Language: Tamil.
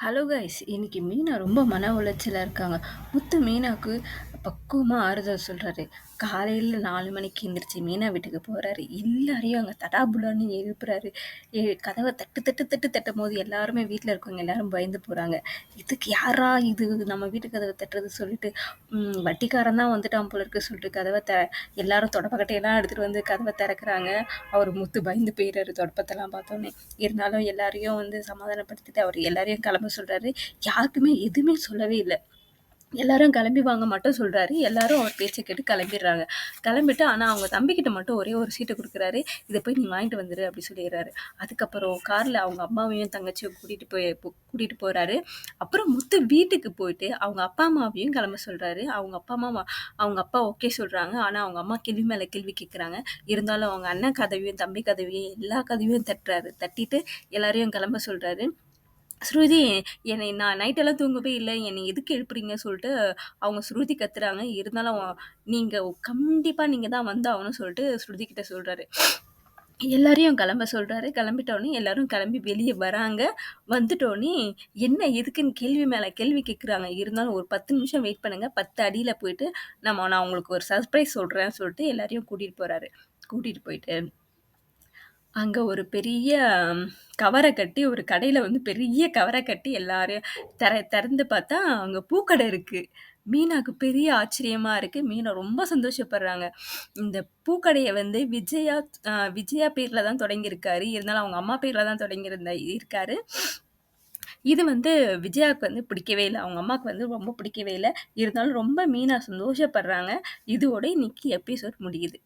ஹலோ கைஸ், இன்னைக்கு மீனா ரொம்ப மன உளைச்சலா இருக்காங்க. முத்து மீனாக்கு பக்குவமா ஆறுதல் சொல்றாரு. காலையில 4 மணிக்கு எந்திரிச்சு மீனா வீட்டுக்கு போறாரு. எல்லாரையும் அங்க தடாபுடான்னு எழுப்புறாரு. கதவை தட்டு தட்டு தட்டு தட்டும் போது எல்லாருமே வீட்டுல இருக்கவங்க எல்லாரும் பயந்து போறாங்க. இதுக்கு யாரா இது நம்ம வீட்டு கதவை தட்டுறது சொல்லிட்டு வட்டிக்காரன் தான் வந்துட்டான் போல இருக்கு சொல்லிட்டு எல்லாரும் தொடப்பக்கட்டையெல்லாம் எடுத்துட்டு வந்து கதவை திறக்கிறாங்க. அவர் முத்து பயந்து போயிடுறாரு தொடப்பத்தெல்லாம் பார்த்தோன்னே. இருந்தாலும் எல்லாரையும் வந்து சமாதானப்படுத்திட்டு அவர் எல்லாரையும் கிளம்ப சொல்றாரு. யாருக்குமே எதுவுமே சொல்லவே இல்லை. எல்லாரும் கிளம்பி வாங்க மட்டும் சொல்றாரு. எல்லாரும் அவர் பேச்சை கேட்டு கிளம்பிடுறாங்க. கிளம்பிட்டு ஆனா அவங்க தம்பிக்கிட்ட மட்டும் ஒரே ஒரு சீட்டை கொடுக்குறாரு. இதை போய் நீ வாங்கிட்டு வந்துரு அப்படி சொல்லிடுறாரு. அதுக்கப்புறம் கார்ல அவங்க அம்மாவையும் தங்கச்சியும் கூட்டிட்டு போறாரு. அப்புறம் முத்து வீட்டுக்கு போயிட்டு அவங்க அப்பா அம்மாவையும் கிளம்ப சொல்றாரு. அவங்க அப்பா ஓகே சொல்றாங்க. ஆனா அவங்க அம்மா கேள்வி மேல கேள்வி கேட்கறாங்க. இருந்தாலும் அவங்க அண்ணன் கதவையும் தம்பி கதவையும் எல்லா கதவையும் தட்டுறாரு. தட்டிட்டு எல்லாரையும் கிளம்ப சொல்றாரு. ஸ்ருதி, என்னை நான் நைட்டெல்லாம் தூங்கவே இல்ல. என்னை எதுக்கு எழுப்புறீங்க சொல்லிட்டு அவங்க ஸ்ருதி கத்துறாங்க. இருந்தாலும் நீங்க கண்டிப்பா நீங்க தான் வந்தாகணும்னு சொல்லிட்டு ஸ்ருதி கிட்ட சொல்றாரு. எல்லாரையும் கிளம்ப சொல்றாரு. கிளம்பிட்டோனே எல்லாரும் கிளம்பி வெளியே வராங்க. வந்துட்டோனே என்ன எதுக்குன்னு கேள்வி மேல கேள்வி கேட்குறாங்க. இருந்தாலும் ஒரு 10 நிமிஷம் வெயிட் பண்ணுங்க. 10 அடியில போயிட்டு நான் உங்களுக்கு ஒரு சர்ப்ரைஸ் சொல்றேன்னு சொல்லிட்டு எல்லாரையும் கூட்டிட்டு போறாரு. கூட்டிட்டு போயிட்டு அங்க ஒரு பெரிய கவர கட்டி ஒரு கடையில வந்து பெரிய கவர கட்டி எல்லாரையும் திறந்து பார்த்தா அங்க பூக்கடை இருக்கு. மீனாக்கு பெரிய ஆச்சரியமா இருக்கு. மீனா ரொம்ப சந்தோஷப்படுறாங்க. இந்த பூக்கடைய வந்து விஜயா பேர்ல தான் தொடங்கியிருக்காரு. இருந்தாலும் அவங்க அம்மா பேர்ல தான் இருக்காரு. இது வந்து விஜயாவுக்கு வந்து பிடிக்கவே இல்ல. அவங்க அம்மாவுக்கு வந்து ரொம்ப பிடிக்கவே இல்ல. இருந்தாலும் ரொம்ப மீனா சந்தோஷப்படுறாங்க. இதோட இன்னைக்கு எபிசோட் முடியுது.